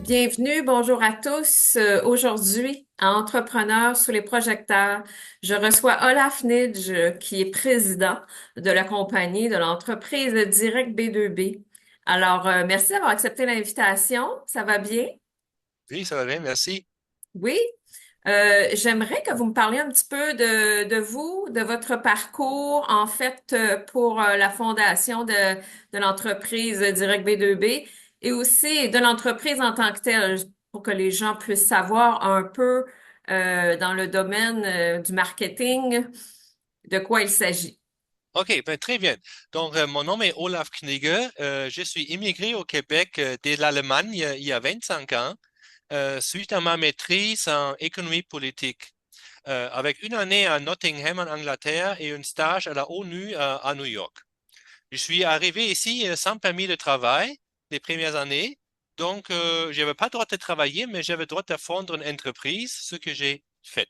Bienvenue, bonjour à tous. Aujourd'hui, à Entrepreneurs sous les projecteurs, je reçois Olaf Nidge, qui est président de la compagnie, de l'entreprise Direct B2B. Alors, merci d'avoir accepté l'invitation. Ça va bien? Oui, ça va bien, merci. Oui. J'aimerais que vous me parliez un petit peu de vous, de votre parcours, en fait, pour la fondation de l'entreprise Direct B2B et aussi de l'entreprise en tant que telle, pour que les gens puissent savoir un peu dans le domaine du marketing de quoi il s'agit. OK, ben, très bien. Donc, mon nom est Olaf Knigge. Je suis immigré au Québec de l'Allemagne il y a 25 ans, suite à ma maîtrise en économie politique, avec une année à Nottingham en Angleterre et un stage à la ONU à New York. Je suis arrivé ici sans permis de travail les premières années, donc je n'avais pas le droit de travailler, mais j'avais le droit de fondre une entreprise, ce que j'ai fait.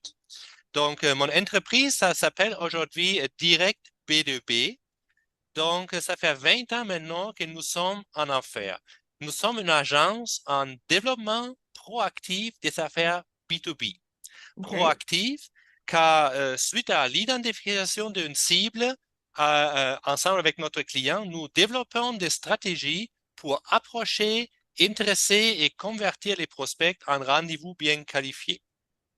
Donc, mon entreprise, ça s'appelle aujourd'hui Direct B2B. Donc, ça fait 20 ans maintenant que nous sommes en affaires. Nous sommes une agence en développement proactif des affaires B2B. OK. Proactif, car suite à l'identification d'une cible, ensemble avec notre client, nous développons des stratégies pour approcher, intéresser et convertir les prospects en rendez-vous bien qualifiés.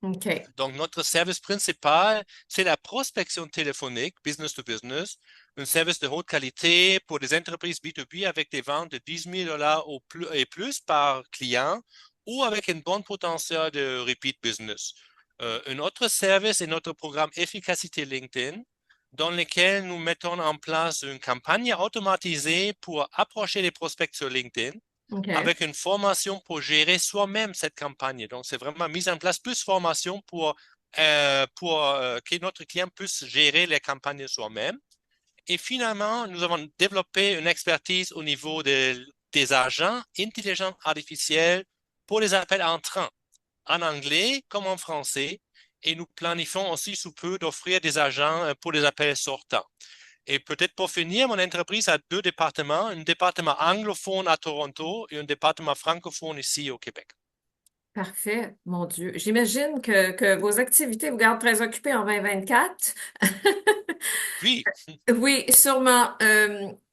OK. Donc, notre service principal, c'est la prospection téléphonique, business to business, un service de haute qualité pour des entreprises B2B avec des ventes de 10 000 ou plus, et plus par client ou avec un bon potentiel de repeat business. Un autre service est notre programme Efficacité LinkedIn, dans lequel nous mettons en place une campagne automatisée pour approcher les prospects sur LinkedIn OK. avec une formation pour gérer soi-même cette campagne. Donc, c'est vraiment mise en place plus formation pour que notre client puisse gérer les campagnes soi-même. Et finalement, nous avons développé une expertise au niveau des agents intelligents artificiels pour les appels entrants, en anglais comme en français. Et nous planifions aussi sous peu d'offrir des agents pour les appels sortants. Et peut-être pour finir, mon entreprise a deux départements, un département anglophone à Toronto et un département francophone ici au Québec. Parfait, mon Dieu. J'imagine que vos activités vous gardent très occupés en 2024. Oui, Oui, sûrement.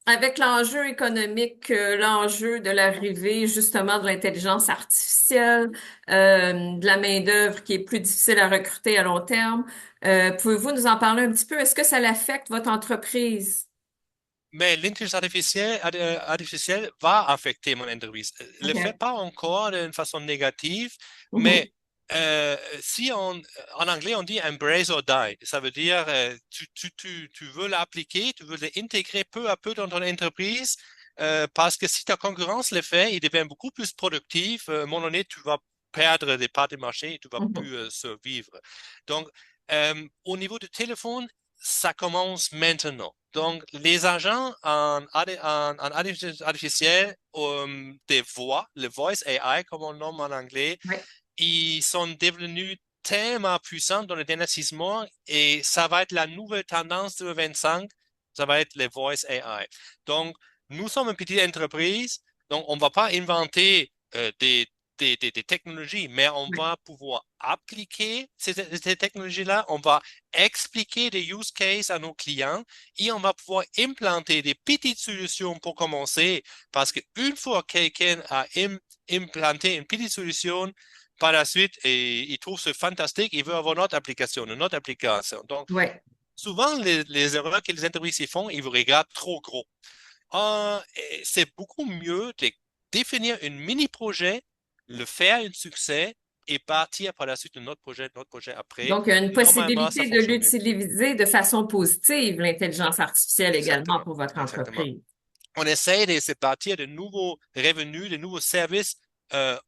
Avec l'enjeu économique, l'enjeu de l'arrivée justement de l'intelligence artificielle, de la main-d'œuvre qui est plus difficile à recruter à long terme, pouvez-vous nous en parler un petit peu? Est-ce que ça l'affecte votre entreprise? mais l'intelligence artificielle va affecter mon entreprise. Le fait OK. pas encore d'une façon négative, mais Mhm. si en anglais on dit embrace or die, ça veut dire tu veux l'appliquer, tu veux l'intégrer peu à peu dans ton entreprise, parce que si ta concurrence le fait, il devient beaucoup plus productif. À un moment donné, tu vas perdre des parts de marché et tu vas Mhm. plus survivre. Donc, au niveau du téléphone, ça commence maintenant. Donc, les agents en intelligence artificielle des voix, le voice AI, comme on nomme en anglais, Ouais. ils sont devenus tellement puissants dans le dernier 6 mois et ça va être la nouvelle tendance de 25, ça va être le voice AI. Donc, nous sommes une petite entreprise, donc on ne va pas inventer des technologies, mais on Ouais. va pouvoir appliquer ces technologies-là, on va expliquer des use cases à nos clients et on va pouvoir implanter des petites solutions pour commencer, parce qu'une fois que quelqu'un a implanté une petite solution, par la suite, il trouve ce fantastique, il veut avoir notre application, une autre application. Donc, Ouais. souvent, les erreurs que les entreprises y font, ils vous regardent trop gros. C'est beaucoup mieux de définir un mini-projet, le faire un succès et partir par la suite de notre projet après. Donc, il y a une Normalement, ça possibilité de fonctionne mieux. l'utiliser de façon positive, l'intelligence artificielle également Exactement. pour votre Exactement. entreprise. On essaie de se bâtir de nouveaux revenus, de nouveaux services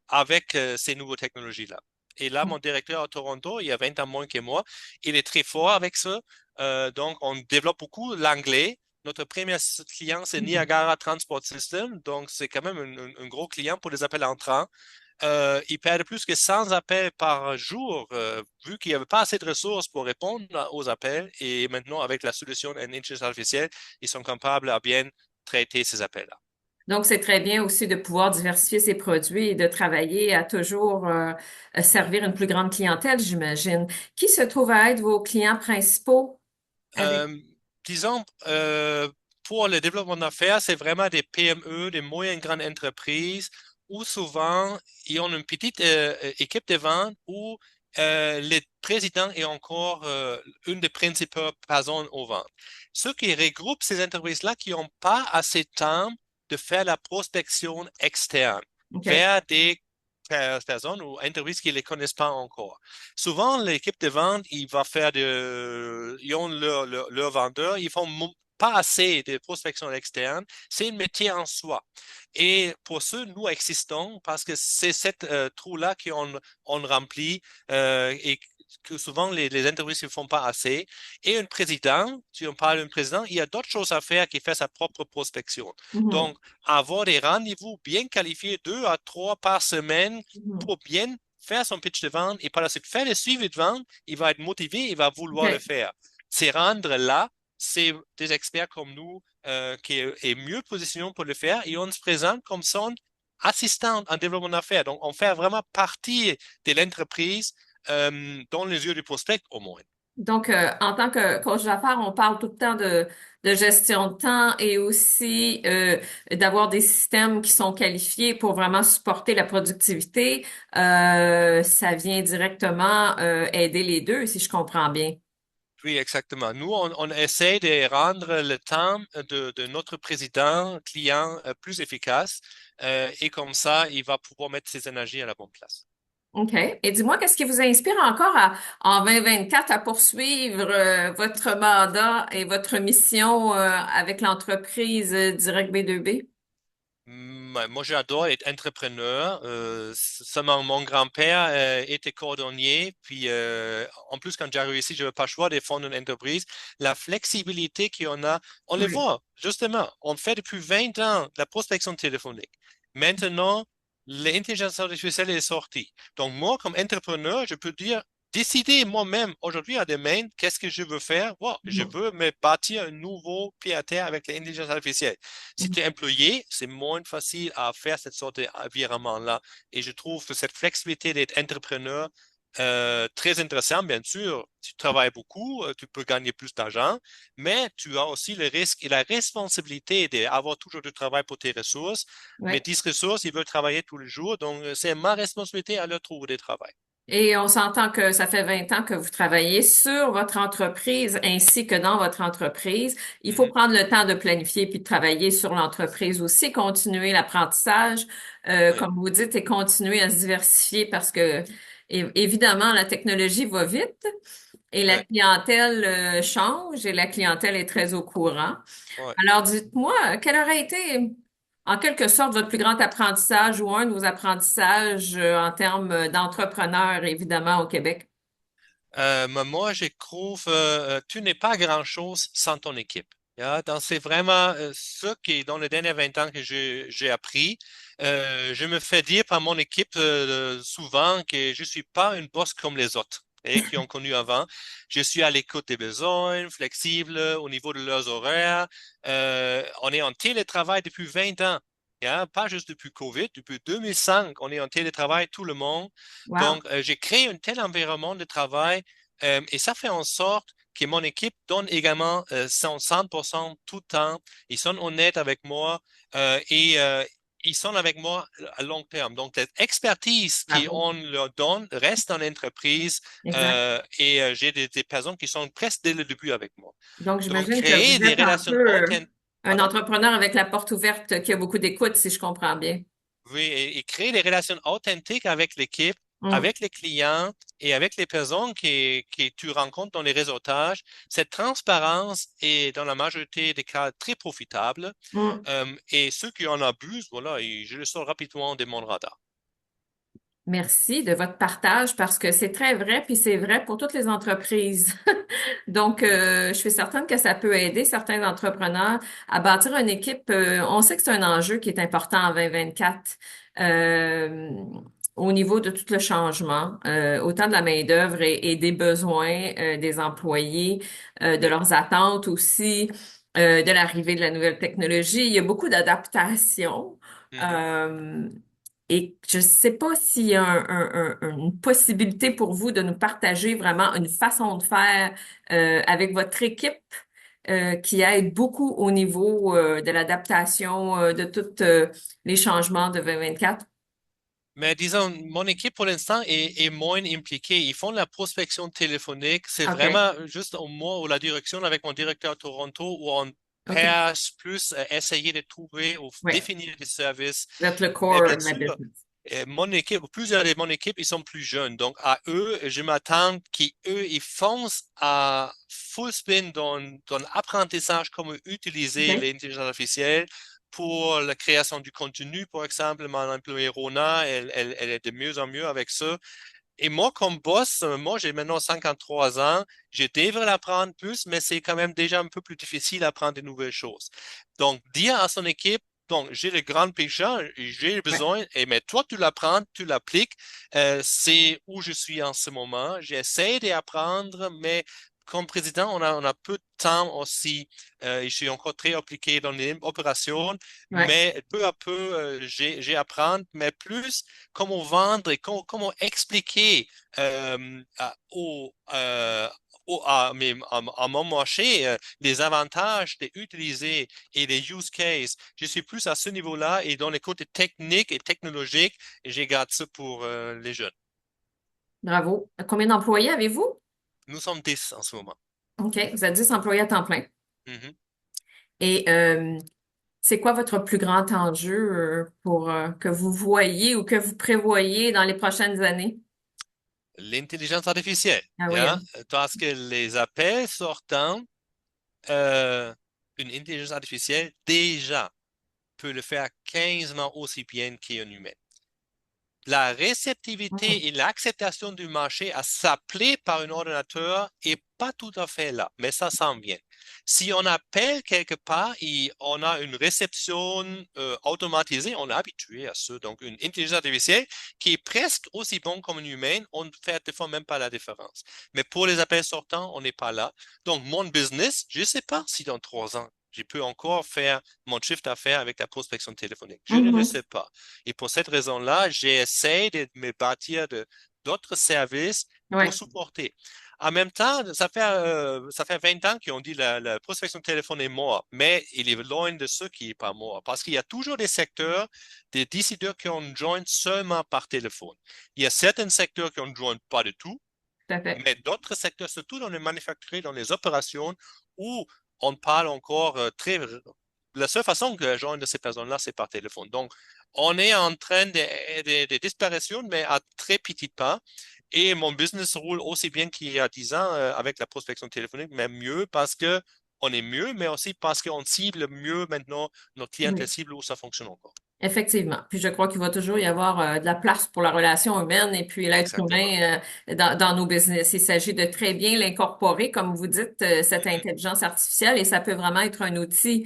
avec ces nouvelles technologies-là. Et là, mon directeur à Toronto, il y a 20 ans moins que moi, il est très fort avec ça. Donc, on développe beaucoup l'anglais. Notre premier client, c'est Mhm. Niagara Transport System. Donc, c'est quand même un gros client pour les appels entrants. Il perd plus que 100 appels par jour, vu qu'il n'y avait pas assez de ressources pour répondre aux appels. Et maintenant, avec la solution en intelligence artificielle, ils sont capables à bien traiter ces appels-là. Donc, c'est très bien aussi de pouvoir diversifier ses produits et de travailler à toujours servir une plus grande clientèle, j'imagine. Qui se trouve à être vos clients principaux avec... Euh, disons, pour le développement d'affaires, c'est vraiment des PME, des moyennes grandes entreprises, où souvent, ils ont une petite équipe de vente où le président est encore une des principales personnes aux ventes. Ce qui regroupe ces entreprises-là qui n'ont pas assez de temps de faire la prospection externe OK. vers des personnes ou entreprises qui ne les connaissent pas encore. Souvent, l'équipe de vente, ils ont leur vendeur, ils font pas assez de prospection externe. C'est un métier en soi. Et pour ce, nous existons parce que c'est cette trou-là qu'on remplit et que souvent les entreprises ne font pas assez. Et un président, si on parle d'un président, il y a d'autres choses à faire qui fait sa propre prospection. Mhm. Donc, avoir des rendez-vous bien qualifiés, 2 à 3 par semaine, Mhm. pour bien faire son pitch de vente et par la suite faire le suivi de vente, il va être motivé, il va vouloir le OK. faire. C'est rendre là, c'est des experts comme nous qui est mieux positionnés pour le faire et on se présente comme son assistant en développement d'affaires. Donc, on fait vraiment partie de l'entreprise dans les yeux du prospect au moins. Donc, en tant que coach d'affaires, on parle tout le temps de gestion de temps et aussi d'avoir des systèmes qui sont qualifiés pour vraiment supporter la productivité. Ça vient directement aider les deux, si je comprends bien. Oui, exactement. Nous, on essaie de rendre le temps de notre président client plus efficace et comme ça, il va pouvoir mettre ses énergies à la bonne place. OK. Et dis-moi, qu'est-ce qui vous inspire encore en 2024 à poursuivre votre mandat et votre mission avec l'entreprise Direct B2B? Moi, j'adore être entrepreneur. Mon grand-père était cordonnier. Puis, en plus, quand j'ai réussi, je n'avais pas le choix de fonder une entreprise. La flexibilité qu'on a, on le Oui. voit, justement. On fait depuis 20 ans de la prospection téléphonique. Maintenant, l'intelligence artificielle est sortie. Donc, moi, comme entrepreneur, je peux dire, décider moi-même, aujourd'hui à demain, qu'est-ce que je veux faire? Wow, je Mhm. veux me bâtir un nouveau pied à terre avec l'intelligence artificielle. Si tu es employé, c'est moins facile à faire cette sorte d'environnement-là. Et je trouve que cette flexibilité d'être entrepreneur, très intéressant, bien sûr. Tu travailles beaucoup, tu peux gagner plus d'argent, mais tu as aussi le risque et la responsabilité d'avoir toujours du travail pour tes ressources. Mes Oui. 10 ressources, ils veulent travailler tous les jours, donc c'est ma responsabilité à leur trouver des travail. Et on s'entend que ça fait 20 ans que vous travaillez sur votre entreprise ainsi que dans votre entreprise. Il faut Mhm. prendre le temps de planifier puis de travailler sur l'entreprise aussi, continuer l'apprentissage, Oui, comme vous dites, et continuer à se diversifier parce que évidemment, la technologie va vite et la oui, clientèle change et la clientèle est très au courant. oui. Alors, dites-moi, quel aurait été, en quelque sorte, votre plus grand apprentissage ou un de vos apprentissages en termes d'entrepreneur, évidemment, au Québec? Moi, je trouve tu n'es pas grand-chose sans ton équipe. Donc, c'est vraiment ce qui, dans les derniers 20 ans que j'ai appris. Je me fais dire par mon équipe souvent que je suis pas une boss comme les autres et qui ont connu avant. Je suis à l'écoute des besoins, flexible au niveau de leurs horaires. On est en télétravail depuis 20 ans. Pas juste depuis COVID, depuis 2005, on est en télétravail, tout le monde. Wow. Donc, j'ai créé un tel environnement de travail et ça fait en sorte que mon équipe donne également son 100% tout le temps. Ils sont honnêtes avec moi et ils sont avec moi à long terme. Donc, l'expertise Bravo. qu'on leur donne reste dans l'entreprise Exact. et j'ai des personnes qui sont presque dès le début avec moi. Donc, Donc, j'imagine que créer vous des êtes un relations peu authentiques. un entrepreneur avec la porte ouverte qui a beaucoup d'écoute, si je comprends bien. Oui, et créer des relations authentiques avec l'équipe, Mm, avec les clients et avec les personnes que tu rencontres dans les réseautages. Cette transparence est dans la majorité des cas très profitable. mm. Et ceux qui en abusent, voilà, je le sors rapidement de mon radar. Merci de votre partage parce que c'est très vrai, puis c'est vrai pour toutes les entreprises. Donc, je suis certaine que ça peut aider certains entrepreneurs à bâtir une équipe. On sait que c'est un enjeu qui est important en 2024 euh, au niveau de tout le changement, autant de la main-d'œuvre et des besoins des employés, de Oui, leurs attentes aussi. de l'arrivée de la nouvelle technologie. Il y a beaucoup d'adaptations. Mhm. Euh, et je ne sais pas s'il y a une possibilité pour vous de nous partager vraiment une façon de faire avec votre équipe qui aide beaucoup au niveau de l'adaptation de tous les changements de 2024. Mais disons, mon équipe pour l'instant est moins impliquée. Ils font de la prospection téléphonique. C'est OK, vraiment juste au moi ou la direction avec mon directeur à Toronto où on OK, passe plus essayer de trouver ou ouais. définir des services. Vous êtes le Mais core bien de la sûr, business. mon équipe, plusieurs de mon équipe, ils sont plus jeunes. Donc, à eux, je m'attends qu'eux, ils foncent à full spin dans l'apprentissage, comment utiliser OK, l'intelligence artificielle pour la création du contenu. Par exemple, mon employée Rona, elle est de mieux en mieux avec ça. Et moi, comme boss, moi, j'ai maintenant 53 ans. Je devrais l'apprendre plus, mais c'est quand même déjà un peu plus difficile d'apprendre de nouvelles choses. Donc, dire à son équipe, donc, j'ai le grand pécheur, j'ai ouais. besoin, et mais toi, tu l'apprends, tu l'appliques. C'est où je suis en ce moment. J'essaie d'apprendre, mais comme président, on a peu de temps aussi. Je suis encore très appliqué dans les opérations, Ouais. mais peu à peu, j'ai apprendre, mais plus comment vendre et expliquer à mon marché les avantages d'utiliser et les use cases. Je suis plus à ce niveau-là et dans les côtés techniques et technologiques, je garde ça pour les jeunes. Bravo. Combien d'employés avez-vous? Nous sommes 10 en ce moment. OK, vous êtes 10 employés à temps plein. Mhm. Et c'est quoi votre plus grand enjeu pour que vous voyez ou que vous prévoyez dans les prochaines années? L'intelligence artificielle, Ah oui, yeah? hein? Parce que les appels sortants, euh, une intelligence artificielle déjà peut le faire 15 fois aussi bien qu'un humain. La Mhm. réceptivité et l'acceptation du marché à s'appeler par un ordinateur est pas tout à fait là, mais ça s'en vient. Si on appelle quelque part et on a une réception automatisée, on est habitué à ça. Donc, une intelligence artificielle qui est presque aussi bonne comme une humaine, on ne fait des fois même pas la différence. Mais pour les appels sortants, on n'est pas là. Donc, mon business, je ne sais pas si dans 3 ans, je peux encore faire mon chiffre d'affaires avec la prospection téléphonique. Je ne le Mhm. sais pas. Et pour cette raison-là, j'essaie de me bâtir d'autres services pour Ouais, supporter. En même temps, ça fait 20 ans qu'on dit la prospection téléphone est mort, mais il est loin de ce qui n'est pas mort. Parce qu'il y a toujours des secteurs, des décideurs qui ont joint seulement par téléphone. Il y a certains secteurs qui ont joint pas du tout, tout à fait. mais d'autres secteurs, surtout dans les manufacturiers, dans les opérations, où on parle encore très. La seule façon que joindre ces personnes-là, c'est par téléphone. Donc, on est en train de disparition, mais à très petit pas. Et mon business roule aussi bien qu'il y a 10 ans avec la prospection téléphonique, mais mieux parce que on est mieux, mais aussi parce qu'on cible mieux maintenant notre clientèle Oui. cible où ça fonctionne encore. Effectivement. Puis je crois qu'il va toujours y avoir de la place pour la relation humaine et puis l'être Exactement. humain dans nos business. Il s'agit de très bien l'incorporer, comme vous dites, cette Mhm. intelligence artificielle et ça peut vraiment être un outil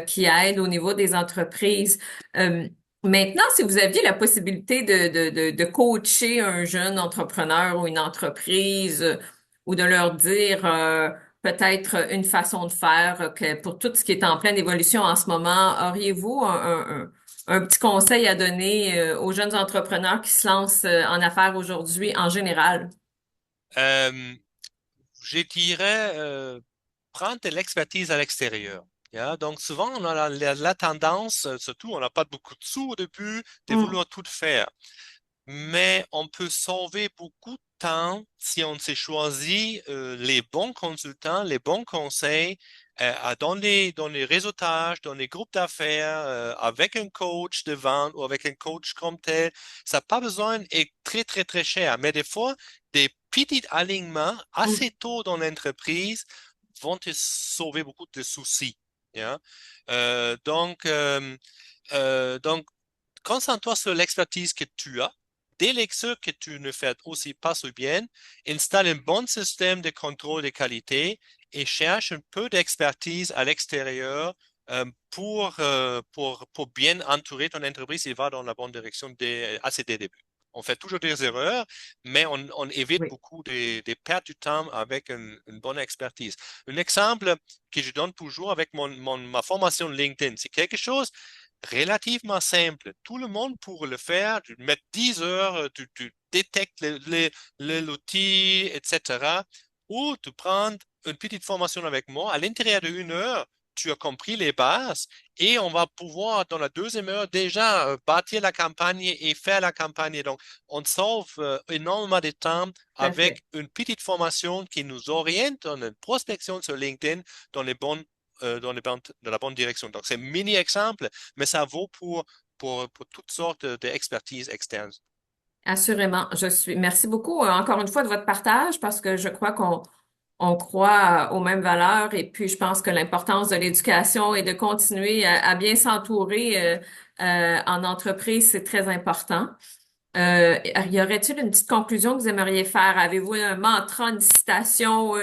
qui aide au niveau des entreprises. Euh, Maintenant, si vous aviez la possibilité de coacher un jeune entrepreneur ou une entreprise ou de leur dire peut-être une façon de faire que pour tout ce qui est en pleine évolution en ce moment, auriez-vous un petit conseil à donner aux jeunes entrepreneurs qui se lancent en affaires aujourd'hui en général? Euh, je dirais prendre de l'expertise à l'extérieur. Yeah? Donc, souvent, on a la tendance, surtout, on n'a pas beaucoup de sous au début, de Mm. vouloir tout faire. Mais on peut sauver beaucoup de temps si on s'est choisi les bons consultants, les bons conseils dans les réseautages, dans les groupes d'affaires, avec un coach de vente ou avec un coach comme tel. Ça n'a pas besoin d'être très, très, très cher. Mais des fois, des petits alignements assez Mm. tôt dans l'entreprise vont te sauver beaucoup de soucis. Yeah? Donc, concentre-toi sur l'expertise que tu as. Délègue ce que tu ne fais aussi pas si bien. Installe un bon système de contrôle de qualité et cherche un peu d'expertise à l'extérieur pour bien entourer ton entreprise et va dans la bonne direction assez dès le début. On fait toujours des erreurs, mais on évite Oui, beaucoup des pertes de temps avec une bonne expertise. Un exemple que je donne toujours avec ma formation LinkedIn, c'est quelque chose relativement simple. Tout le monde pourrait le faire. Tu mets 10 heures, tu détectes l'outil, etc. Ou tu prends une petite formation avec moi. À l'intérieur d'une heure, tu as compris les bases et on va pouvoir, dans la deuxième heure, déjà bâtir la campagne et faire la campagne. Donc, on sauve énormément de temps tout à fait. avec une petite formation qui nous oriente dans une prospection sur LinkedIn dans les bonnes dans la bonne direction. Donc, c'est un mini-exemple, mais ça vaut pour toutes sortes d'expertises externes. Assurément. Merci beaucoup encore une fois de votre partage parce que je crois qu'on croit aux mêmes valeurs et puis je pense que l'importance de l'éducation et de continuer à bien s'entourer en entreprise, c'est très important. Y aurait-il une petite conclusion que vous aimeriez faire? Avez-vous un mantra, une citation,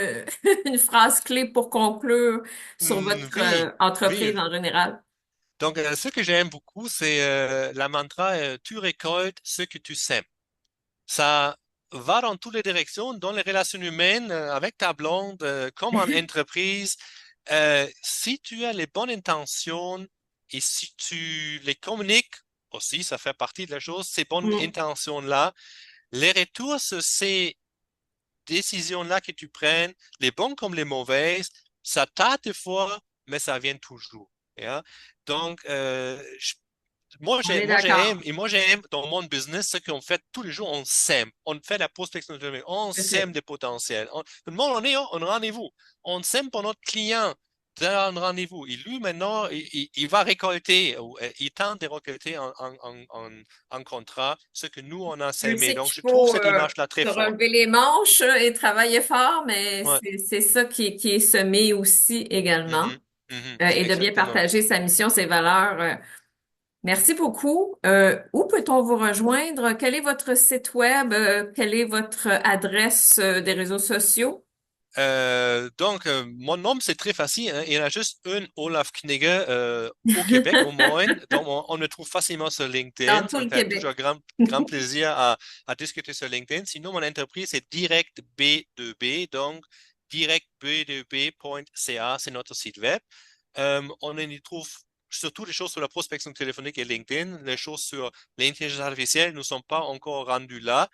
une phrase clé pour conclure sur votre Oui, entreprise oui. en général? Donc, ce que j'aime beaucoup, c'est la mantra tu récoltes ce que tu sèmes. Ça va dans toutes les directions, dans les relations humaines, avec ta blonde, comme en entreprise. Si tu as les bonnes intentions et si tu les communiques aussi, ça fait partie de la chose, ces bonnes Mm. intentions-là, les retours sur ces décisions-là que tu prennes, les bonnes comme les mauvaises, ça tarde des fois, mais ça vient toujours. Hein. Donc, On est moi j'aime d'accord. et moi j'aime dans mon business ce qu'on fait tous les jours, on sème, on fait la prospection de données, on Tout à sème fait. des potentiels. Tout le monde on est en rendez-vous, on sème pour notre client dans un rendez-vous. Et lui maintenant, il va récolter, il tente de récolter en contrat ce que nous on a Je sémé. sais Donc qu'il je trouve faut cette image-là très se forte. relever les manches et travailler fort, mais Ouais. c'est ça qui est semé aussi également. Mhm. Mhm. Et de bien Exactement. partager sa mission, ses valeurs. Merci beaucoup. Où peut-on vous rejoindre? Quel est votre site web? Quelle est votre adresse des réseaux sociaux? Mon nom, c'est très facile. Hein. Il y en a juste une, Olaf Knigge, au Québec au moins. Donc, on me trouve facilement sur LinkedIn. Dans tout Ça me le fait toujours Québec. grand plaisir à discuter sur LinkedIn. Sinon, mon entreprise, c'est Direct B2B. Donc, directb2b.ca, c'est notre site web. On y trouve surtout des choses sur la prospection téléphonique et LinkedIn, les choses sur l'intelligence artificielle, nous ne sommes pas encore rendus là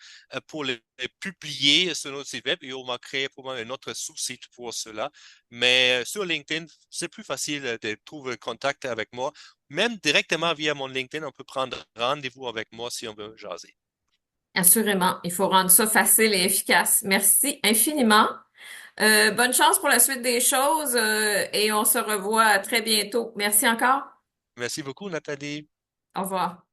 pour les publier sur notre site web et on va créer probablement un autre sous-site pour cela. Mais sur LinkedIn, c'est plus facile de trouver contact avec moi. Même directement via mon LinkedIn, on peut prendre rendez-vous avec moi si on veut jaser. Assurément, il faut rendre ça facile et efficace. Merci infiniment. Bonne chance pour la suite des choses et on se revoit très bientôt. Merci encore. Merci beaucoup, Nathalie. Au revoir.